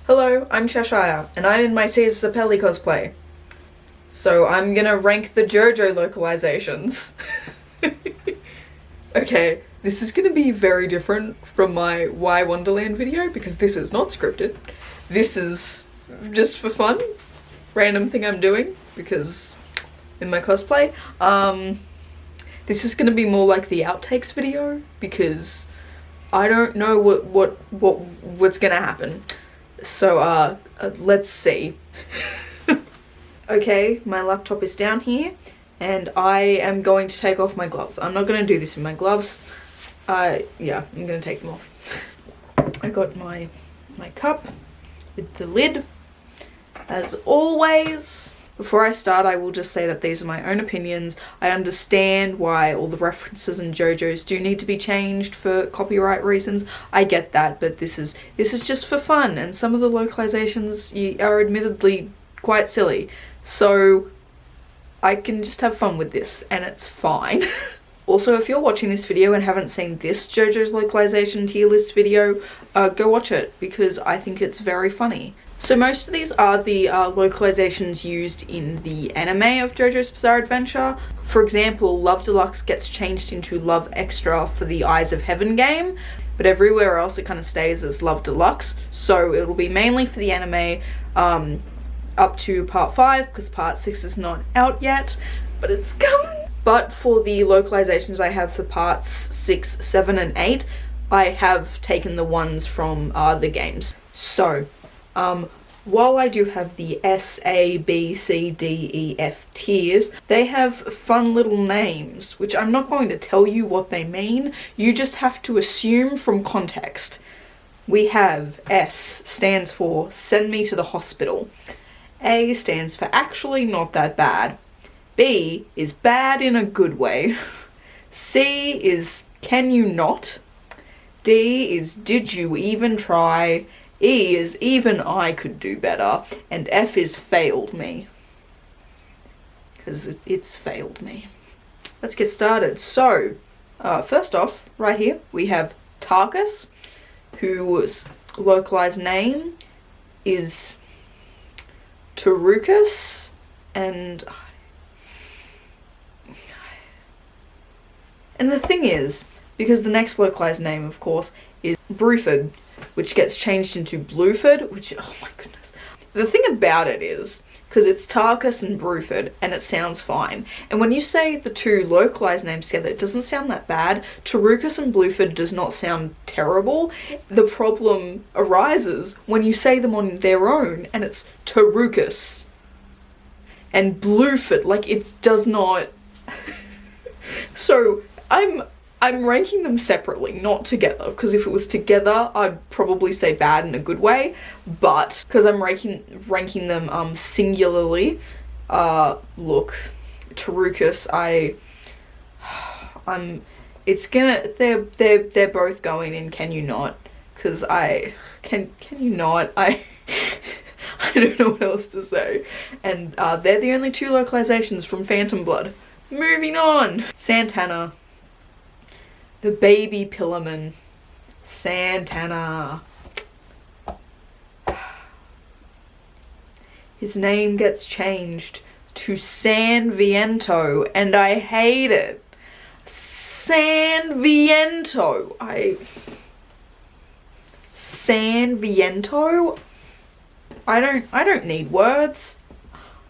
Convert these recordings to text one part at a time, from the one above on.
Hello, I'm Cheshire, and I'm in my Zeppeli Cosplay. So I'm gonna rank the JoJo localizations. Okay, this is gonna be very different from my Why Wonderland video because this is not scripted. This is just for fun, random thing I'm doing because in my cosplay. This is gonna be more like the outtakes video because I don't know what's gonna happen. So, let's see. Okay, my laptop is down here, and I am going to take off my gloves. I'm not gonna do this in my gloves. Yeah, I'm gonna take them off. I got my cup with the lid, as always. Before I start, I will just say that these are my own opinions. I understand why all the references in JoJo's do need to be changed for copyright reasons. I get that, but this is just for fun, and some of the localizations are admittedly quite silly. So I can just have fun with this, and it's fine. Also, if you're watching this video and haven't seen this JoJo's localization tier list video, go watch it because I think it's very funny. So most of these are the localizations used in the anime of JoJo's Bizarre Adventure. For example, Love Deluxe gets changed into Love Extra for the Eyes of Heaven game, but everywhere else it kind of stays as Love Deluxe. So it'll be mainly for the anime up to part 5, because part 6 is not out yet, but it's coming. But for the localizations I have for parts 6, 7, and 8, I have taken the ones from the games. So, while I do have the S, A, B, C, D, E, F tiers, they have fun little names, which I'm not going to tell you what they mean. You just have to assume from context. We have S stands for Send Me to the Hospital. A stands for Actually Not That Bad. B is Bad in a Good Way. C is Can You Not? D is Did You Even Try? E is Even I Could Do Better. And F is Failed Me. Because it's failed me. Let's get started. So, first off, right here, we have Targus, whose localized name is Targus, and the thing is, because the next localized name, of course, is Bruford, which gets changed into Blueford, which, oh my goodness. The thing about it is, because it's Targus and Bruford, and it sounds fine, and when you say the two localized names together, it doesn't sound that bad. Targus and Blueford does not sound terrible. The problem arises when you say them on their own, and it's Targus and Blueford, like it does not. So I'm ranking them separately, not together, because if it was together, I'd probably say bad in a good way, but because I'm ranking them singularly, look, Targus, they're both going in Can You Not, because can you not, I don't know what else to say, and they're the only two localizations from Phantom Blood. Moving on! Santana. The baby Pillarman. Santana. His name gets changed to San Viento, and I hate it. San Viento. San Viento? I don't need words.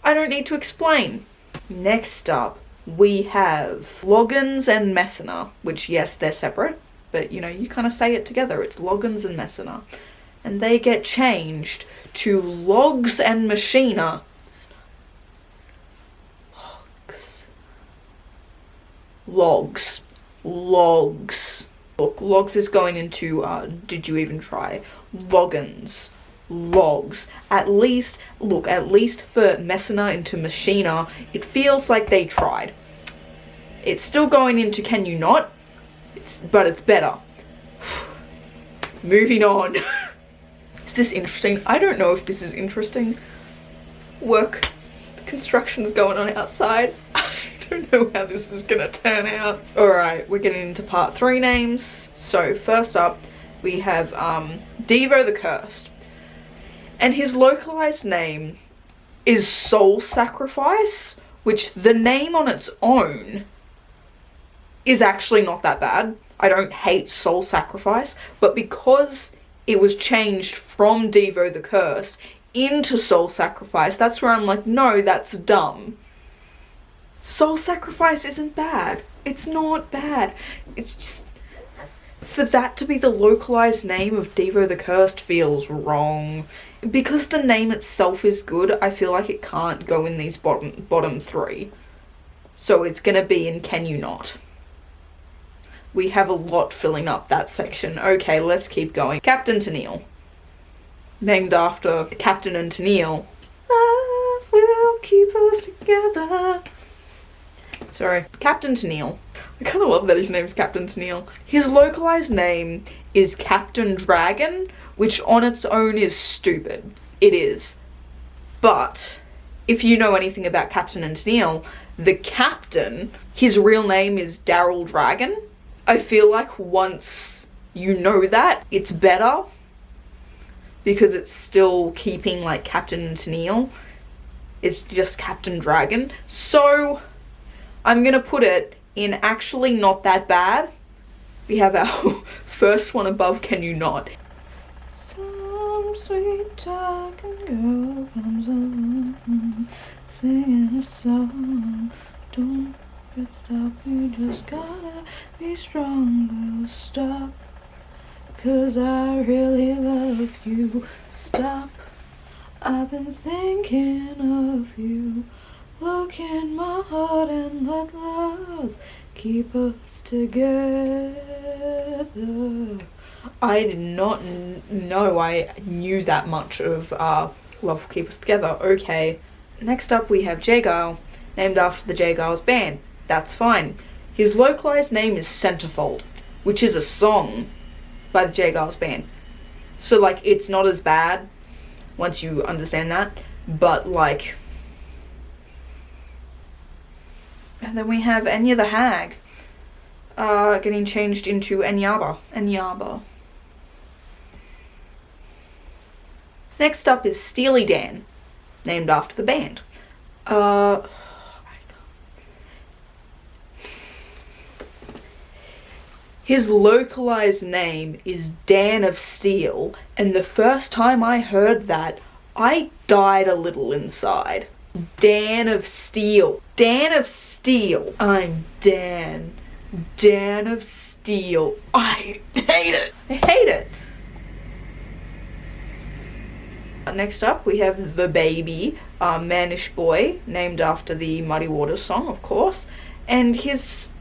I don't need to explain. Next up, we have Loggins and Messina, which, yes, they're separate, but, you know, you kind of say it together. It's Loggins and Messina. And they get changed to Logs and Machina. Logs. Look, Logs is going into, Did You Even Try? Loggins. Logs. At least for Messina into Machina, it feels like they tried. It's still going into Can You Not? But it's better. Moving on. Is this interesting? I don't know if this is interesting. Work. The construction's going on outside. I don't know how this is gonna turn out. Alright, we're getting into part 3 names. So first up, we have Diva the Cursed. And his localized name is Soul Sacrifice, which the name on its own is actually not that bad. I don't hate Soul Sacrifice, but because it was changed from Devo the Cursed into Soul Sacrifice, that's where I'm like, no, that's dumb. Soul Sacrifice isn't bad. It's not bad. It's just, for that to be the localized name of Devo the Cursed feels wrong. Because the name itself is good, I feel like it can't go in these bottom three. So it's gonna be in Can You Not. We have a lot filling up that section. Okay, let's keep going. Captain Tonio. Named after Captain and Tonio. Love will keep us together. Sorry. Captain Tonio. I kind of love that his name's Captain Tonio. His localized name is Captain Dragon, which on its own is stupid. It is. But if you know anything about Captain and Tonio, the captain, his real name is Daryl Dragon. I feel like once you know that, it's better because it's still keeping like Captain and Tonio. It's just Captain Dragon. So I'm gonna put it in actually not that bad. We have our first one above Can You Not. Some sweet talking girl comes along, singing a song. Don't get stopped, you just gotta be strong, girl, stop. 'Cause I really love you, stop. I've been thinking of you. Look in my heart and let love keep us together. I did not know I knew that much of Love Will Keep Us Together. Okay. Next up we have Gile, named after the Giles band. That's fine. His localized name is Centerfold, which is a song by the Giles band. So like it's not as bad once you understand that, but like. And then we have Enya the Hag, getting changed into Enyaba. Next up is Steely Dan, named after the band. His localized name is Dan of Steel, and the first time I heard that, I died a little inside. Dan of Steel. Dan of Steel. I'm Dan. Dan of Steel. I hate it. I hate it. Next up, we have The Baby, Mannish Boy, named after the Muddy Waters song, of course. And his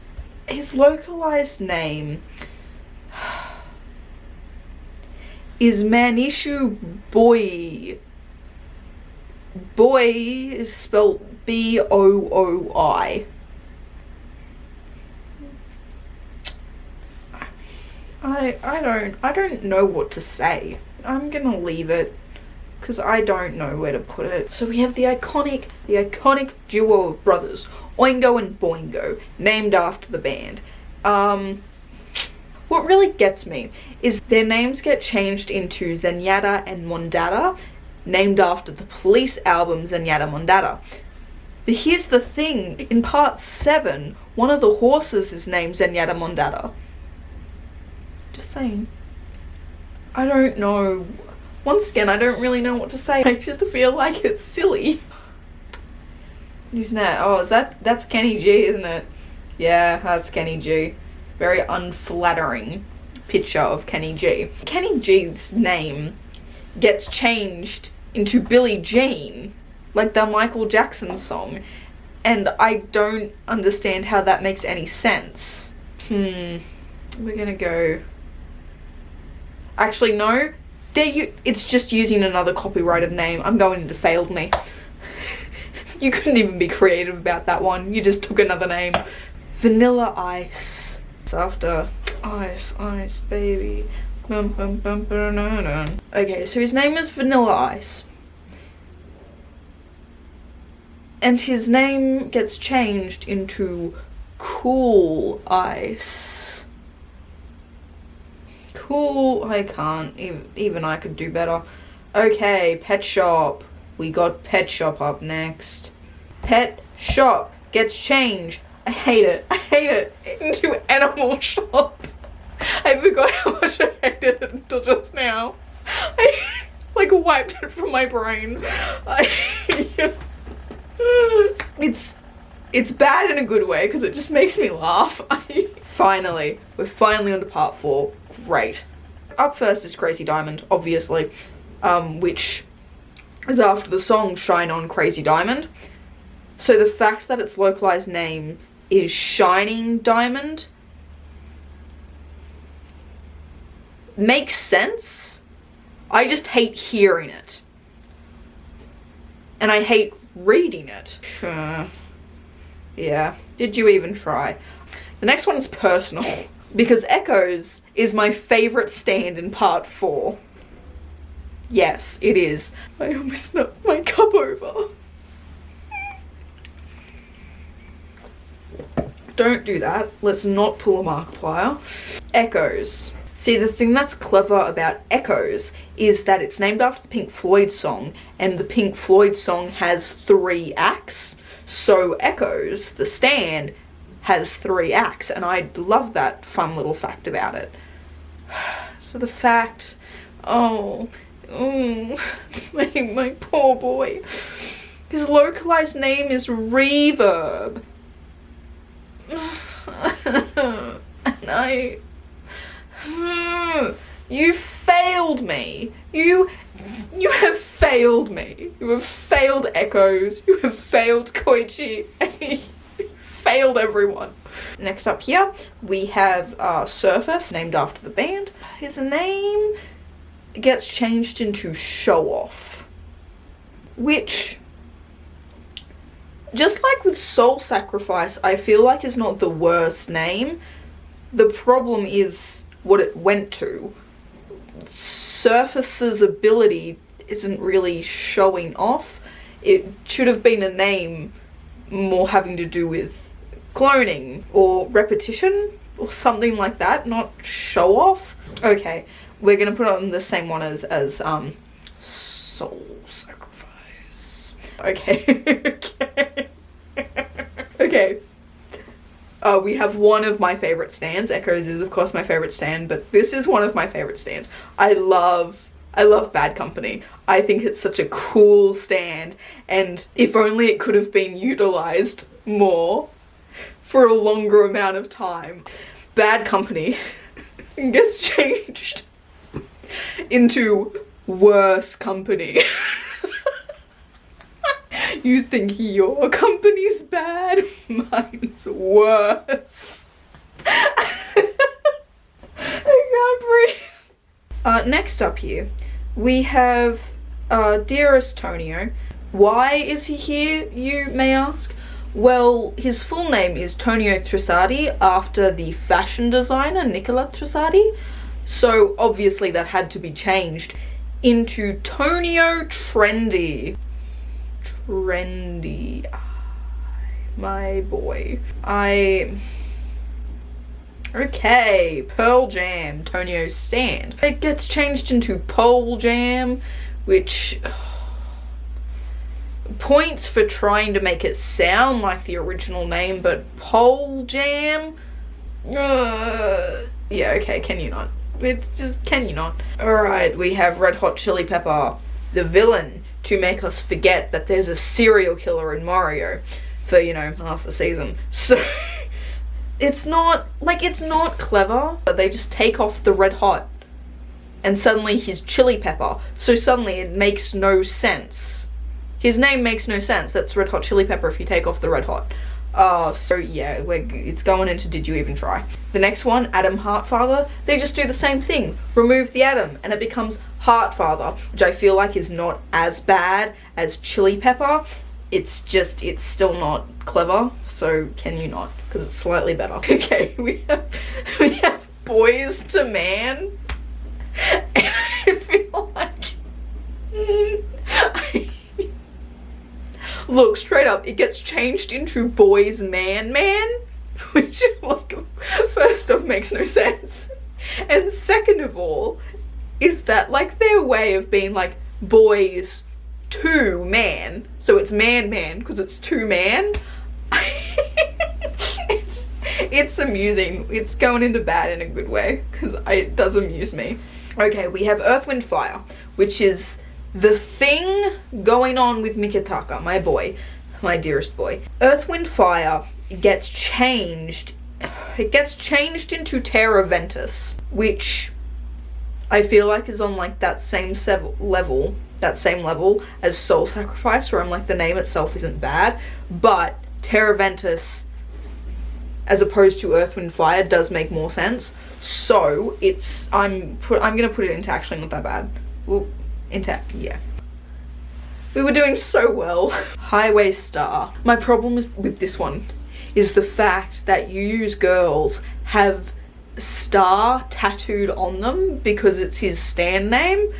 localized name is Manishu Boy. Boy is spelled B-O-O-I. I don't know what to say. I'm gonna leave it because I don't know where to put it. So we have the iconic duo of brothers, Oingo and Boingo, named after the band. What really gets me is their names get changed into Zenyatta and Mondata, named after the Police album Zenyatta Mondata. But here's the thing, in part 7, one of the horses is named Zenyatta Mondata. Just saying. I don't know. Once again, I don't really know what to say. I just feel like it's silly. Who's that? Oh, that's Kenny G, isn't it? Yeah, that's Kenny G. Very unflattering picture of Kenny G. Kenny G's name gets changed into Billie Jean, like the Michael Jackson song, and I don't understand how that makes any sense. We're gonna go. Actually, no. It's just using another copyrighted name. I'm going into failed me. You couldn't even be creative about that one. You just took another name. Vanilla Ice. It's after Ice, Ice, baby. Bum, bum, bum, bum, bum, bum. Okay, so his name is Vanilla Ice. And his name gets changed into Cool Ice. Cool, I can't. Even I could do better. Okay, pet shop. We got pet shop up next. Pet shop gets changed. I hate it. I hate it. Into animal shop. I forgot how much I hated it until just now. I like wiped it from my brain. It's bad in a good way because it just makes me laugh. We're finally on to part 4. Great. Up first is Crazy Diamond, obviously, which is after the song Shine On Crazy Diamond. So the fact that its localized name is Shining Diamond makes sense. I just hate hearing it. And I hate reading it. Yeah, did you even try? The next one is personal, because Echoes is my favourite stand in part 4. Yes, it is. I almost knocked my cup over. Don't do that. Let's not pull a Markiplier. Echoes. See, the thing that's clever about Echoes is that it's named after the Pink Floyd song, and the Pink Floyd song has 3 acts. So Echoes, the stand, has 3 acts, and I love that fun little fact about it. So the fact, my poor boy. His localized name is Reverb. And you failed me. You have failed me. You have failed Echoes. You have failed Koichi. You failed everyone. Next up here, we have Surface, named after the band. His name gets changed into Show Off, which, just like with Soul Sacrifice, I feel like is not the worst name. The problem is what it went to. Surface's ability isn't really showing off. It should have been a name more having to do with cloning or repetition or something like that, not show off. Okay, we're gonna put on the same one as Soul Sacrifice. Okay. Okay. We have one of my favorite stands. Echoes is of course my favorite stand, but this is one of my favorite stands. I love Bad Company. I think it's such a cool stand, and if only it could have been utilized more for a longer amount of time. Bad Company gets changed into Worse Company. You think your company's bad? Mine's worse. I can't breathe. Next up here, we have Dearest Tonio. Why is he here, you may ask? Well, his full name is Tonio Trussardi, after the fashion designer Nicola Trussardi. So obviously that had to be changed into Tonio Trendy. Trendy. My boy. Okay, Pearl Jam, Tonio's stand. It gets changed into Pole Jam, which points for trying to make it sound like the original name, but Pole Jam? Yeah, okay, can you not? It's just, can you not? Alright, we have Red Hot Chili Pepper, the villain, to make us forget that there's a serial killer in Mario for, you know, half the season. So it's not clever, but they just take off the red hot and suddenly he's chili pepper. So suddenly it makes no sense. His name makes no sense. That's Red Hot Chili Pepper if you take off the red hot. So yeah, it's going into Did You Even Try? The next one, Adam Heartfather, they just do the same thing. Remove the Adam and it becomes Heartfather, which I feel like is not as bad as Chili Pepper. It's still not clever, so can you not? Because it's slightly better. Okay, we have Boys to Man. And I feel like look, straight up, it gets changed into Boys Man, which, like, first off makes no sense, and second of all is that, like, their way of being like, boys to man. So it's man because it's to man. It's amusing. It's going into bad in a good way because it does amuse me. Okay, we have Earth, Wind, Fire, which is the thing going on with Mikitaka, my boy, my dearest boy. Earth, Wind, Fire gets changed. It gets changed into Terra Ventus, which I feel like is on like that same level as Soul Sacrifice, where I'm like, the name itself isn't bad, but Terra Ventus as opposed to Earth, Wind, Fire does make more sense. So it's I'm gonna put it into actually not that bad. Well, yeah. We were doing so well. Highway Star. My problem is with this one is the fact that Yu's girls have star tattooed on them because it's his stand name.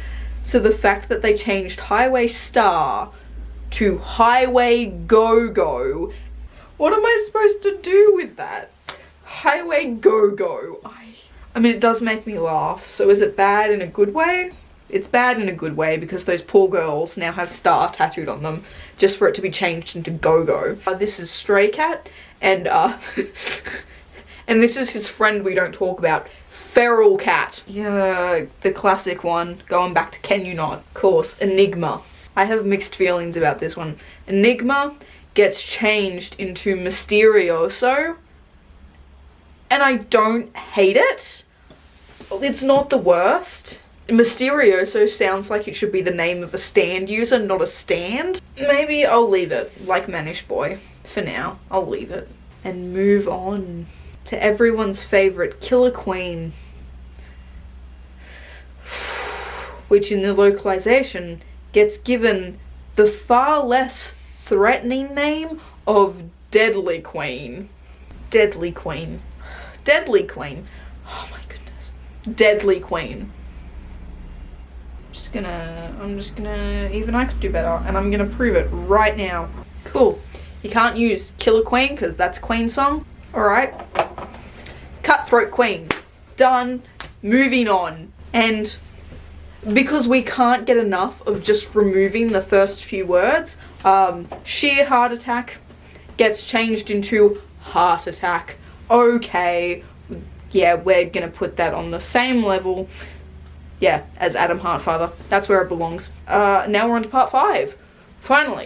So the fact that they changed Highway Star to Highway Go-Go, what am I supposed to do with that? Highway Go-Go. I mean, it does make me laugh. So is it bad in a good way? It's bad in a good way because those poor girls now have star tattooed on them just for it to be changed into Go-Go. This is Stray Cat, and and this is his friend we don't talk about, Feral Cat. Yeah, the classic one, going back to Can You Not. Of course, Enigma. I have mixed feelings about this one. Enigma gets changed into Mysterioso, and I don't hate it. It's not the worst. Mysterioso sounds like it should be the name of a stand user, not a stand. Maybe I'll leave it, like Manish Boy. For now, I'll leave it. And move on to everyone's favourite Killer Queen, which in the localization gets given the far less threatening name of Deadly Queen. Deadly Queen. Deadly Queen. Oh my goodness. Deadly Queen. I'm just gonna, even I could do better, and I'm gonna prove it right now. Cool. You can't use Killer Queen because that's a Queen song. Alright. Cutthroat Queen. Done. Moving on. And because we can't get enough of just removing the first few words, Sheer Heart Attack gets changed into Heart Attack. Okay. Yeah, we're gonna put that on the same level, yeah, as Adam Heartfather. That's where it belongs. Now we're on to part 5. Finally.